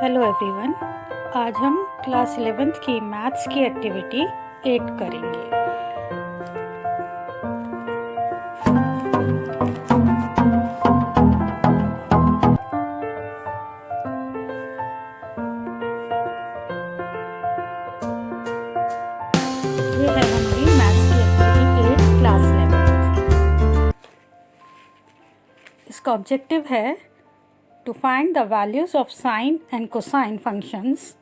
Hello everyone. आज हम class 11th की मैथ्स की एक्टिविटी 8 करेंगे। ये है हमारी मैथ्स की एक्टिविटी 8 क्लास 11th। इसका ऑब्जेक्टिव है to find the values of sine and cosine functions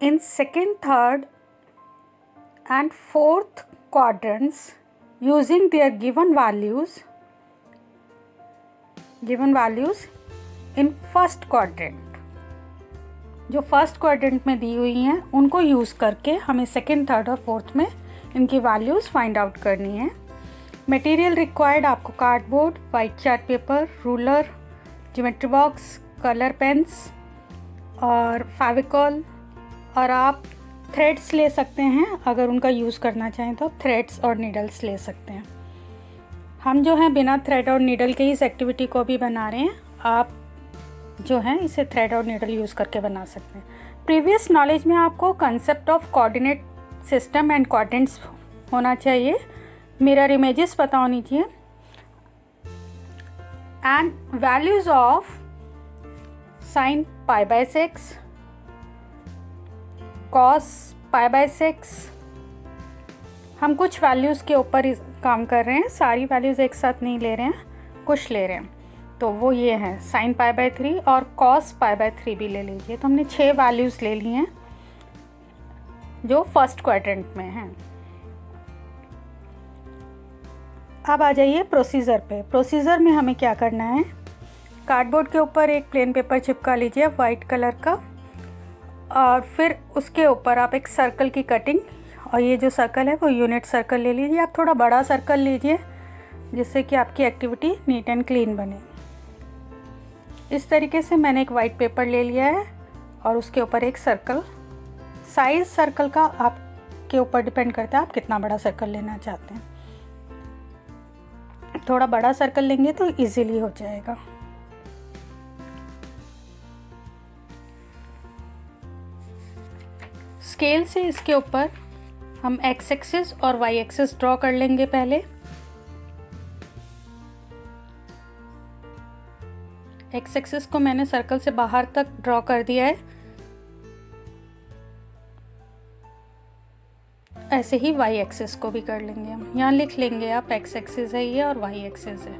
in second, third and fourth quadrants using their given values in first quadrant। जो फर्स्ट क्वाड्रेंट में दी हुई हैं उनको यूज़ करके हमें सेकेंड, थर्ड और फोर्थ में इनकी वैल्यूज़ फाइंड आउट करनी है। मटेरियल रिक्वायर्ड आपको cardboard, white chart paper, ruler, geometry box, colour pens और फेविकॉल, और आप थ्रेड्स ले सकते हैं। अगर उनका यूज़ करना चाहें तो आप थ्रेड्स और नीडल्स ले सकते हैं। हम जो हैं बिना थ्रेड और नीडल के इस एक्टिविटी को भी बना रहे हैं। आप जो हैं इसे थ्रेड और नीडल यूज़ करके बना सकते हैं। प्रीवियस नॉलेज में आपको concept of coordinate system and quadrants होना चाहिए, मिरर इमेजेस पता होनी चाहिए, and values of sine pi by 6, cos pi by 6। हम कुछ वैल्यूज़ के ऊपर काम कर रहे हैं, सारी वैल्यूज़ एक साथ नहीं ले रहे हैं, कुछ ले रहे हैं। तो वो ये हैं साइन पाई बाय 3 और कॉस पाई बाय 3 भी ले लीजिए। तो हमने 6 वैल्यूज़ ले ली हैं जो फर्स्ट क्वाड्रेंट में हैं। अब आ जाइए प्रोसीजर पे। प्रोसीजर में हमें क्या करना है, कार्डबोर्ड के ऊपर एक प्लेन पेपर चिपका लीजिए वाइट कलर का, और फिर उसके ऊपर आप एक सर्कल की कटिंग, और ये जो सर्कल है वो यूनिट सर्कल ले लीजिए। आप थोड़ा बड़ा सर्कल लीजिए जिससे कि आपकी एक्टिविटी नीट एंड क्लीन बने। इस तरीके से मैंने एक वाइट पेपर ले लिया है और उसके ऊपर एक सर्कल। साइज़ सर्कल का आपके ऊपर डिपेंड करता है आप कितना बड़ा सर्कल लेना चाहते हैं। थोड़ा बड़ा सर्कल लेंगे तो इजीली हो जाएगा। स्केल से इसके ऊपर हम एक्स एक्सिस और वाई एक्सिस ड्रॉ कर लेंगे। पहले एक्स एक्सिस को मैंने सर्कल से बाहर तक ड्रॉ कर दिया है। ऐसे ही वाई एक्सिस को भी कर लेंगे हम। यहाँ लिख लेंगे आप, एक्स एक्सिस है ये और वाई एक्सिस है।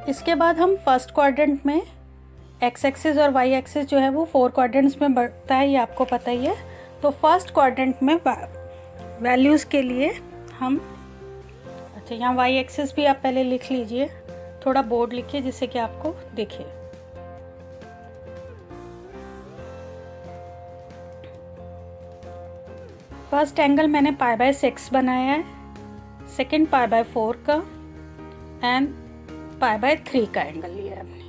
इसके बाद हम फर्स्ट क्वाड्रेंट में एक्स एक्सिस और वाई एक्सिस जो है वो 4 क्वाड्रेंट्स में बढ़ता है, ये आपको पता ही है। तो फर्स्ट क्वाड्रेंट में वैल्यूज़ के लिए हम, अच्छा यहाँ वाई एक्सिस भी आप पहले लिख लीजिए, थोड़ा बोर्ड लिखिए जिससे कि आपको दिखे। फर्स्ट एंगल मैंने पाई बाय 6 बनाया है, सेकंड पाई बाय 4 का एंड पाई बाय 3 का एंगल लिया है हमने।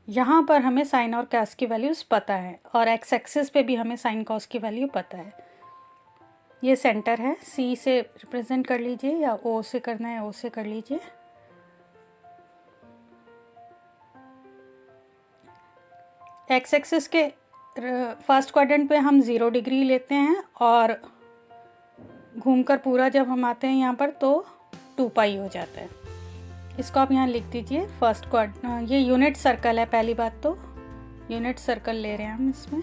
यहाँ पर हमें साइन और कॉस की वैल्यूज़ पता है, और एक्स एक्सिस पे भी हमें साइन कॉस की वैल्यू पता है। ये सेंटर है, सी से रिप्रेजेंट कर लीजिए, या ओ से करना है ओ से कर लीजिए। एक्स एक्सिस के फर्स्ट क्वाड्रेंट पे हम 0 डिग्री लेते हैं, और घूमकर पूरा जब हम आते हैं यहाँ पर तो 2 पाई हो जाता है। इसको आप यहाँ लिख दीजिए। फर्स्ट ये यूनिट सर्कल है, पहली बात तो यूनिट सर्कल ले रहे हैं हम इसमें।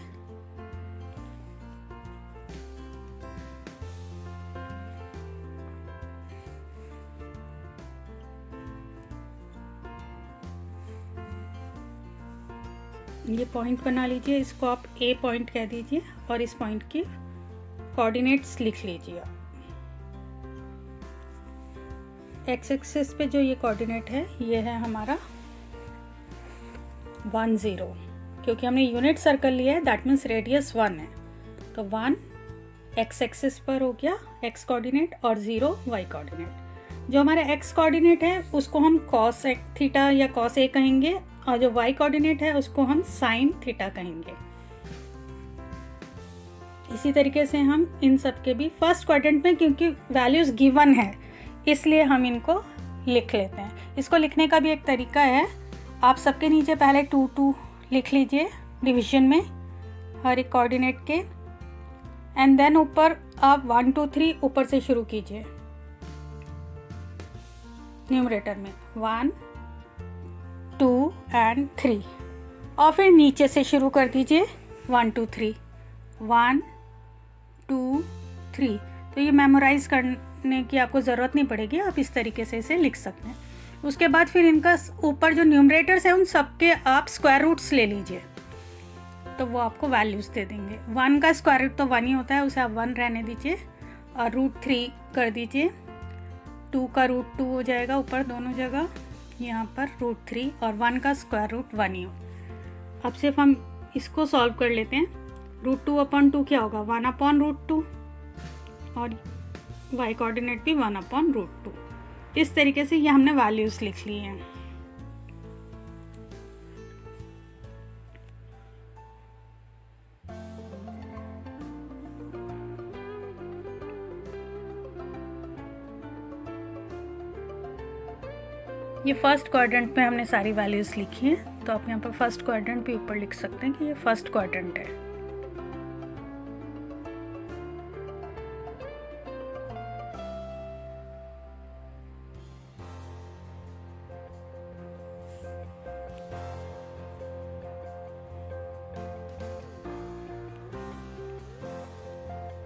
ये पॉइंट बना लीजिए, इसको आप ए पॉइंट कह दीजिए, और इस पॉइंट की कोऑर्डिनेट्स लिख लीजिए। एक्स एक्सिस पे जो ये कोऑर्डिनेट है ये है हमारा 1 0, क्योंकि हमने यूनिट सर्कल लिया है, दैट मीन्स रेडियस 1 है। तो 1 एक्स एक्सिस पर हो गया एक्स कोऑर्डिनेट और 0 वाई कोऑर्डिनेट। जो हमारा एक्स कोऑर्डिनेट है उसको हम कॉस थीटा या कॉस ए कहेंगे, और जो वाई कोऑर्डिनेट है उसको हम साइन थीटा कहेंगे। इसी तरीके से हम इन सब के भी फर्स्ट क्वाड्रेंट में, क्योंकि वैल्यूज़ गिवन है इसलिए हम इनको लिख लेते हैं। इसको लिखने का भी एक तरीका है, आप सबके नीचे पहले 2 2 लिख लीजिए डिवीजन में हर एक कोऑर्डिनेट के, एंड देन ऊपर आप 1 2 3 ऊपर से शुरू कीजिए न्यूमरेटर में 1 2 एंड 3, और फिर नीचे से शुरू कर दीजिए 1 2 3 1 2 3। तो ये मेमोराइज करने की आपको ज़रूरत नहीं पड़ेगी, आप इस तरीके से इसे लिख सकते हैं। उसके बाद फिर इनका ऊपर जो न्यूमरेटर्स है उन सब के आप स्क्वायर रूट्स ले लीजिए, तो वो आपको वैल्यूज़ दे देंगे। 1 का स्क्वायर रूट तो 1 ही होता है, उसे आप 1 रहने दीजिए, और √3 कर दीजिए। 2 का √2 हो जाएगा ऊपर दोनों जगह, यहाँ पर √3, और 1 का स्क्वायर रूट 1 ही हो। अब सिर्फ हम इसको सॉल्व कर लेते हैं। √2/2 क्या होगा? 1/√2, और y कोऑर्डिनेट भी 1/√2। इस तरीके से ये हमने वैल्यूज़ लिख ली हैं। ये फर्स्ट क्वाड्रेंट में हमने सारी वैल्यूज़ लिखी हैं, तो आप यहाँ पर फर्स्ट क्वाड्रेंट भी ऊपर लिख सकते हैं कि ये फर्स्ट क्वाड्रेंट है।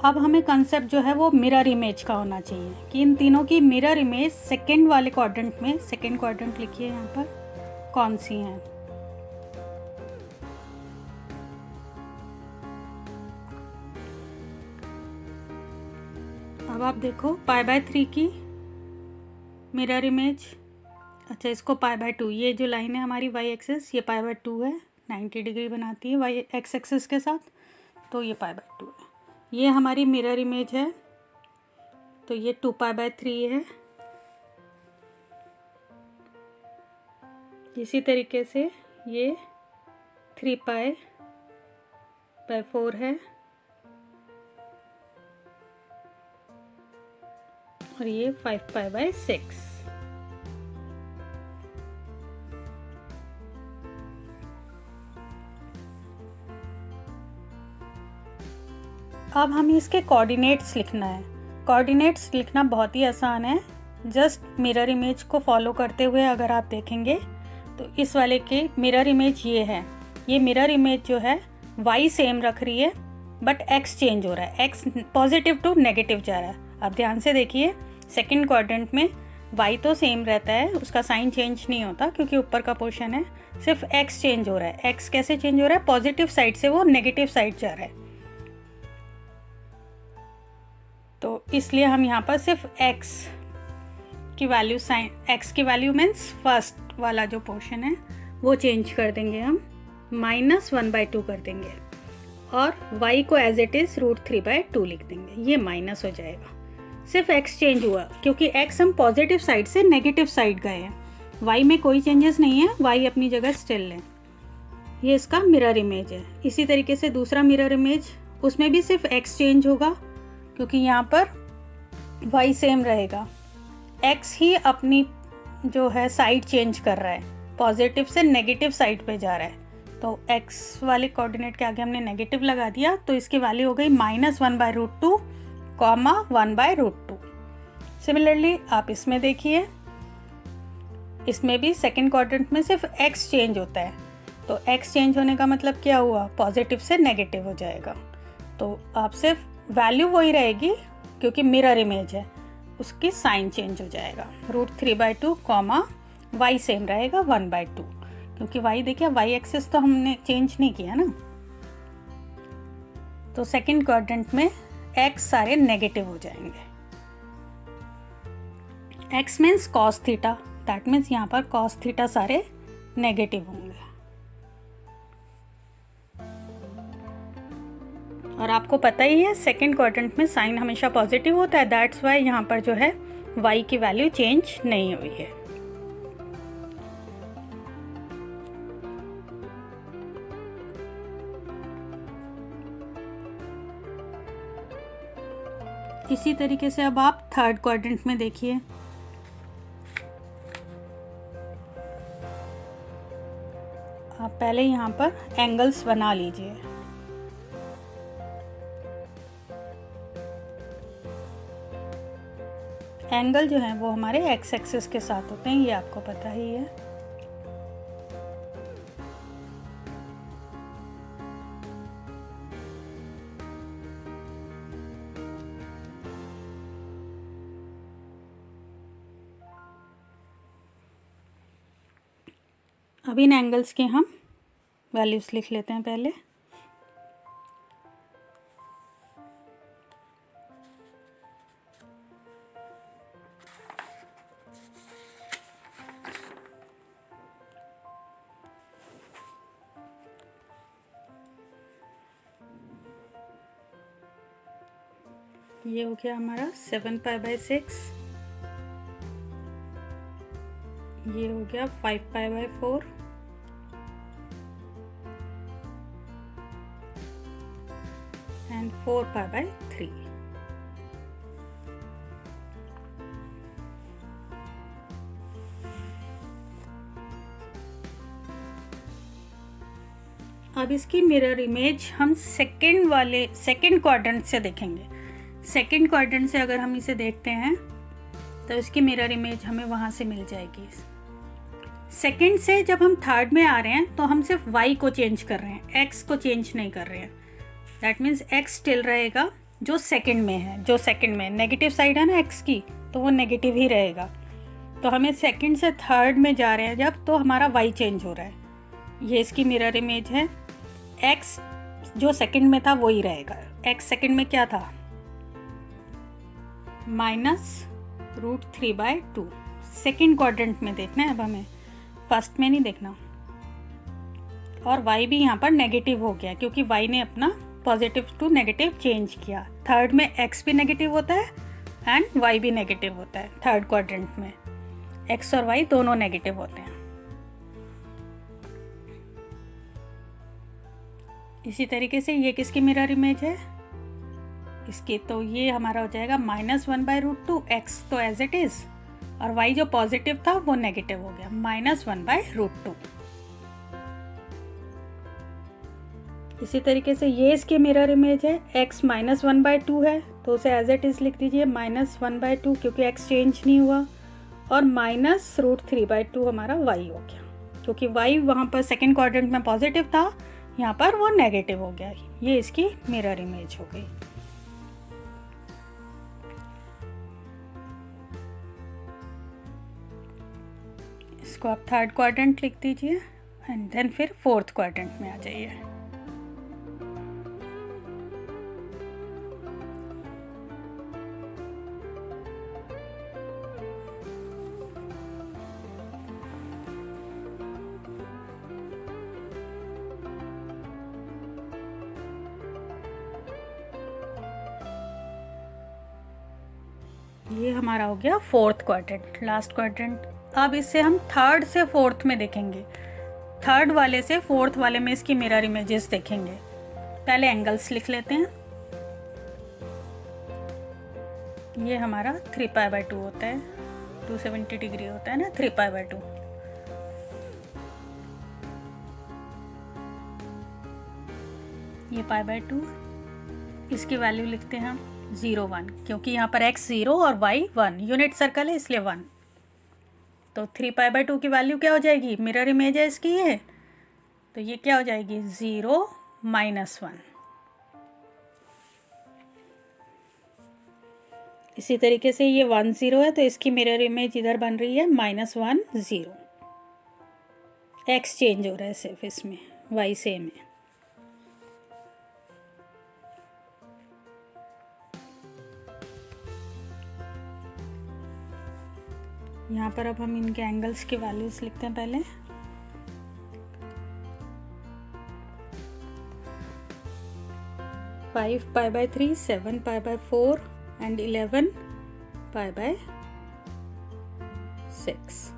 अब हमें कंसेप्ट जो है वो मिरर इमेज का होना चाहिए कि इन तीनों की मिरर इमेज सेकंड वाले क्वाड्रेंट में, सेकंड क्वाड्रेंट लिखिए यहाँ पर, कौन सी हैं। अब आप देखो π/3 की मिरर इमेज, अच्छा इसको π/2, ये जो लाइन है हमारी y एक्सिस ये π/2 है, 90 डिग्री बनाती है y x एक्सिस के साथ, तो ये π/2 है। ये हमारी मिरर इमेज है, तो ये 2π/3 है। इसी तरीके से ये 3π/4 है, और ये 5π/6। अब हमें इसके कोऑर्डिनेट्स लिखना है। कोऑर्डिनेट्स लिखना बहुत ही आसान है, जस्ट मिरर इमेज को फॉलो करते हुए अगर आप देखेंगे तो इस वाले के मिरर इमेज ये है। ये मिरर इमेज जो है y सेम रख रही है बट x चेंज हो रहा है, x पॉजिटिव टू नेगेटिव जा रहा है। आप ध्यान से देखिए सेकंड क्वाड्रेंट में y तो सेम रहता है, उसका साइन चेंज नहीं होता क्योंकि ऊपर का पोर्शन है, सिर्फ x चेंज हो रहा है। x कैसे चेंज हो रहा है? पॉजिटिव साइड से वो नेगेटिव साइड जा रहा है, तो इसलिए हम यहाँ पर सिर्फ x की वैल्यू, साइन x की वैल्यू मीन्स फर्स्ट वाला जो पोर्शन है वो चेंज कर देंगे, हम -1/2 कर देंगे, और y को एज इट इज़ √3/2 लिख देंगे, ये माइनस हो जाएगा। सिर्फ x चेंज हुआ क्योंकि x हम पॉजिटिव साइड से नेगेटिव साइड गए हैं, y में कोई चेंजेस नहीं है, y अपनी जगह स्टिल है। ये इसका मिरर इमेज है। इसी तरीके से दूसरा मिरर इमेज, उसमें भी सिर्फ x चेंज होगा क्योंकि यहाँ पर y सेम रहेगा, x ही अपनी जो है साइड चेंज कर रहा है, पॉजिटिव से नेगेटिव साइड पे जा रहा है, तो x वाले कोऑर्डिनेट के आगे हमने नेगेटिव लगा दिया, तो इसकी वैल्यू हो गई -1/√2, 1/√2। सिमिलरली आप इसमें देखिए, इसमें भी सेकंड क्वाड्रेंट में सिर्फ x चेंज होता है, तो x चेंज होने का मतलब क्या हुआ? पॉजिटिव से नेगेटिव हो जाएगा। तो आप सिर्फ वैल्यू वही रहेगी क्योंकि मिरर इमेज है, उसकी साइन चेंज हो जाएगा, √3/2, y सेम रहेगा 1/2, क्योंकि y देखिए y एक्सिस तो हमने चेंज नहीं किया ना। तो सेकंड क्वाड्रेंट में x सारे नेगेटिव हो जाएंगे। x means cos theta, that means यहाँ पर cos थीटा सारे नेगेटिव होंगे। और आपको पता ही है सेकंड क्वाड्रेंट में साइन हमेशा पॉजिटिव होता है, दैट्स वाई यहाँ पर जो है y की वैल्यू चेंज नहीं हुई है। इसी तरीके से अब आप थर्ड क्वाड्रेंट में देखिए, आप पहले यहाँ पर एंगल्स बना लीजिए। एंगल जो है वो हमारे एक्स एक्सिस के साथ होते हैं, ये आपको पता ही है। अब इन एंगल्स के हम वैल्यूज लिख लेते हैं पहले। ये हो गया हमारा 7π/6, ये हो गया 5π/4, एंड 4π/3। अब इसकी मिरर इमेज हम सेकंड क्वाड्रेंट से देखेंगे। सेकंड क्वाड्रेंट से अगर हम इसे देखते हैं तो इसकी मिरर इमेज हमें वहाँ से मिल जाएगी। सेकंड से जब हम थर्ड में आ रहे हैं तो हम सिर्फ y को चेंज कर रहे हैं, x को चेंज नहीं कर रहे हैं। दैट मीन्स x स्टिल रहेगा जो सेकंड में है, जो सेकंड में नेगेटिव साइड है ना x की, तो वो नेगेटिव ही रहेगा। तो हमें सेकंड से थर्ड में जा रहे हैं जब, तो हमारा y चेंज हो रहा है। ये इसकी मिरर इमेज है। x जो सेकंड में था वो ही रहेगा। x सेकंड में क्या था, -√3/2। सेकेंड क्वाड्रेंट में देखना है अब हमें, फर्स्ट में नहीं देखना। और y भी यहाँ पर नेगेटिव हो गया क्योंकि y ने अपना पॉजिटिव टू नेगेटिव चेंज किया। थर्ड में x भी नेगेटिव होता है एंड y भी नेगेटिव होता है। थर्ड क्वाड्रेंट में x और y दोनों नेगेटिव होते हैं। इसी तरीके से ये किसकी मिरर इमेज है, इसकी, तो ये हमारा हो जाएगा -1/√2। x तो एज इट इज, और y जो पॉजिटिव था वो नेगेटिव हो गया, -1/√2। इसी तरीके से ये इसकी मिरर इमेज है। x -1/2 है तो उसे एज इट इज लिख दीजिए -1/2, क्योंकि x चेंज नहीं हुआ। और -√3/2 हमारा y हो गया, क्योंकि y वहाँ पर सेकेंड क्वाड्रेंट में पॉजिटिव था, यहाँ पर वो नेगेटिव हो गया। ये इसकी मिरर इमेज हो गई। इसको आप थर्ड क्वाड्रेंट लिख दीजिए एंड देन फिर फोर्थ क्वाड्रेंट में आ जाइए। ये हमारा हो गया फोर्थ क्वाड्रेंट, लास्ट क्वाड्रेंट। अब इससे हम थर्ड से फोर्थ में देखेंगे। थर्ड वाले से फोर्थ वाले में इसकी मिरर इमेजेस देखेंगे। पहले एंगल्स लिख लेते हैं। ये हमारा 3π/2 होता है, 270 डिग्री होता है ना 3π/2। ये π/2, इसकी वैल्यू लिखते हैं हम 0, 1, क्योंकि यहाँ पर x 0 और y 1, यूनिट सर्कल है इसलिए 1। तो 3π/2 की वैल्यू क्या हो जाएगी, मिरर इमेज है इसकी ये, तो ये क्या हो जाएगी 0 -1। इसी तरीके से ये 1 0 है तो इसकी मिरर इमेज इधर बन रही है -1 0। x चेंज हो रहा है सिर्फ इसमें, y सेम है। यहाँ पर अब हम इनके एंगल्स की वैल्यूज लिखते हैं पहले। (5π/3, 7π/4 and 11π/2). 6।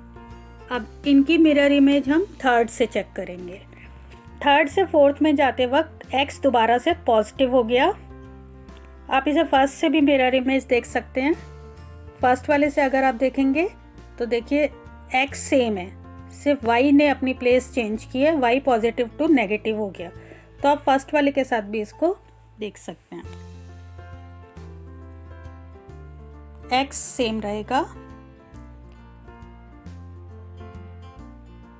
अब इनकी मिरर इमेज हम थर्ड से चेक करेंगे। थर्ड से फोर्थ में जाते वक्त x दोबारा से पॉजिटिव हो गया। आप इसे फर्स्ट से भी मिरर इमेज देख सकते हैं। फर्स्ट वाले से अगर आप देखेंगे तो देखिए x सेम है, सिर्फ y ने अपनी प्लेस चेंज की है, y पॉजिटिव टू नेगेटिव हो गया। तो आप फर्स्ट वाले के साथ भी इसको देख सकते हैं, x सेम रहेगा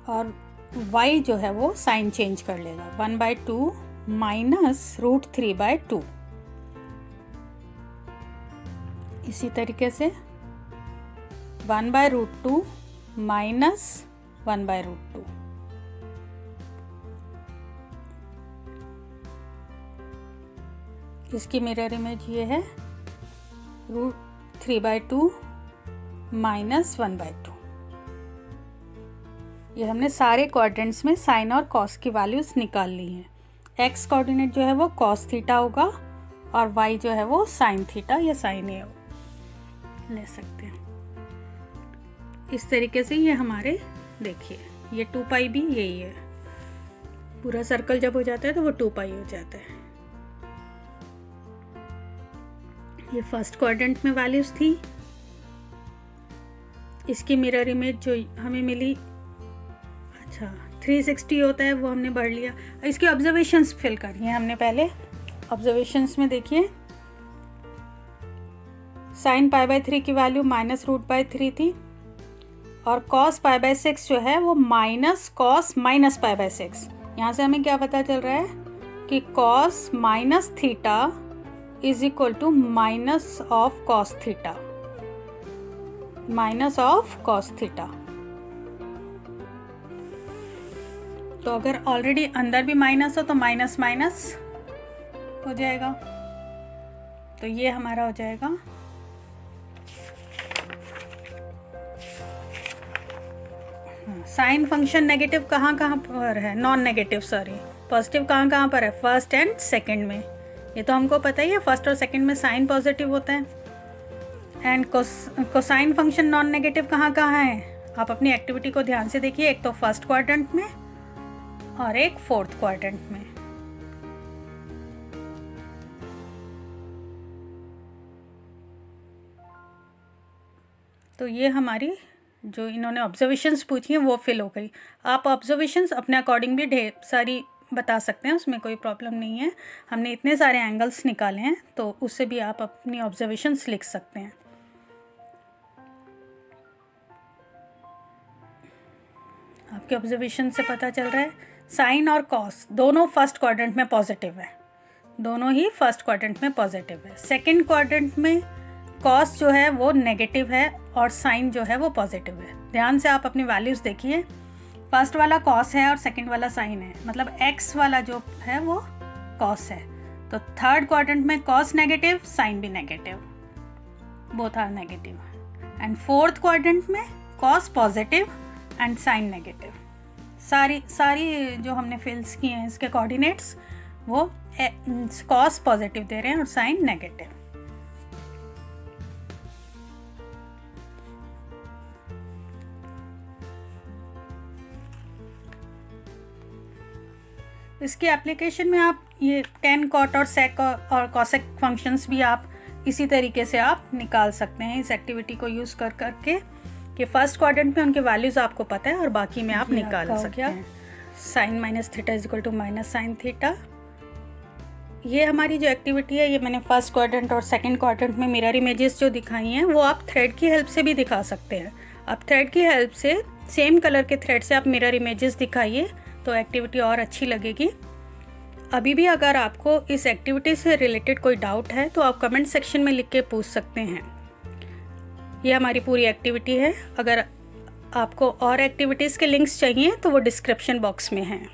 और y जो है वो साइन चेंज कर लेगा, 1/2 माइनस √3/2। इसी तरीके से 1/√2 माइनस 1/√2। इसकी मिरर इमेज ये है √3/2 माइनस 1/2। ये हमने सारे क्वाड्रेंट्स में साइन और कॉस की वैल्यूज निकाल ली हैं। एक्स कोऑर्डिनेट जो है वो कॉस थीटा होगा और वाई जो है वो साइन थीटा या साइन ए ले सकते हैं। इस तरीके से ये हमारे देखिए ये 2π भी यही है, पूरा सर्कल जब हो जाता है तो वो 2π हो जाता है। ये फर्स्ट क्वाड्रेंट में वैल्यूज थी। इसकी मिरर इमेज जो हमें मिली, अच्छा 360 होता है, वो हमने बढ़ लिया। इसकी ऑब्जर्वेशंस फिल करी हैं हमने पहले। ऑब्जर्वेशंस में देखिए साइन π/3 की वैल्यू -√3 थी और cos π/6 जो है वो माइनस cos -π/6। यहाँ से हमें क्या पता चल रहा है कि cos minus theta is equal to minus of cos theta, minus of cos theta. तो अगर ऑलरेडी अंदर भी माइनस हो तो माइनस माइनस हो जाएगा, तो ये हमारा हो जाएगा साइन फंक्शन नेगेटिव कहाँ कहाँ पर है, नॉन नेगेटिव सॉरी, पॉजिटिव कहाँ कहाँ पर है, फर्स्ट एंड सेकंड में। ये तो हमको पता ही है, फर्स्ट और सेकंड में साइन पॉजिटिव होता है। And cosine function non negative कहाँ कहाँ है, आप अपनी एक्टिविटी को ध्यान से देखिए, एक तो फर्स्ट क्वाड्रेंट में और एक फोर्थ क्वाड्रेंट में। तो ये हमारी जो इन्होंने ऑब्जर्वेशंस पूछी हैं वो फिल हो गई। आप ऑब्जर्वेशंस अपने अकॉर्डिंग भी ढेर सारी बता सकते हैं, उसमें कोई प्रॉब्लम नहीं है। हमने इतने सारे एंगल्स निकाले हैं तो उससे भी आप अपनी ऑब्जर्वेशंस लिख सकते हैं। आपके ऑब्जर्वेशन से पता चल रहा है साइन और कॉस दोनों फर्स्ट क्वाड्रेंट में पॉजिटिव है, दोनों ही फर्स्ट क्वाड्रेंट में पॉजिटिव है। सेकंड क्वाड्रेंट में कॉस जो है वो नेगेटिव है और साइन जो है वो पॉजिटिव है। ध्यान से आप अपनी वैल्यूज़ देखिए, फर्स्ट वाला कॉस है और सेकंड वाला साइन है, मतलब एक्स वाला जो है वो कॉस है। तो थर्ड क्वाड्रेंट में कॉस नेगेटिव, साइन भी negative, both are negative. And fourth quadrant में cos positive and sine negative. सारी जो हमने फिल्स की हैं इसके कोऑर्डिनेट्स वो कॉस पॉजिटिव दे रहे हैं और साइन नेगेटिव। इसके एप्लीकेशन में आप ये tan cot और sec और cosec फंक्शंस भी आप इसी तरीके से आप निकाल सकते हैं इस एक्टिविटी को यूज़ कर करके, कि फर्स्ट क्वाड्रेंट में उनके वैल्यूज़ आपको पता है और बाकी में आप निकाल सकते हैं। Sine minus theta is equal to minus sine theta. ये हमारी जो एक्टिविटी है ये मैंने फर्स्ट क्वाड्रेंट और सेकंड क्वाड्रेंट में मिरर इमेजेस जो दिखाई हैं वो आप थ्रेड की हेल्प से भी दिखा सकते हैं। आप थ्रेड की हेल्प से सेम कलर के थ्रेड से आप मिरर इमेजेस दिखाइए तो एक्टिविटी और अच्छी लगेगी। अभी भी अगर आपको इस एक्टिविटी से रिलेटेड कोई डाउट है तो आप कमेंट सेक्शन में लिख के पूछ सकते हैं। ये हमारी पूरी एक्टिविटी है। अगर आपको और एक्टिविटीज़ के लिंक्स चाहिए तो वो डिस्क्रिप्शन बॉक्स में हैं।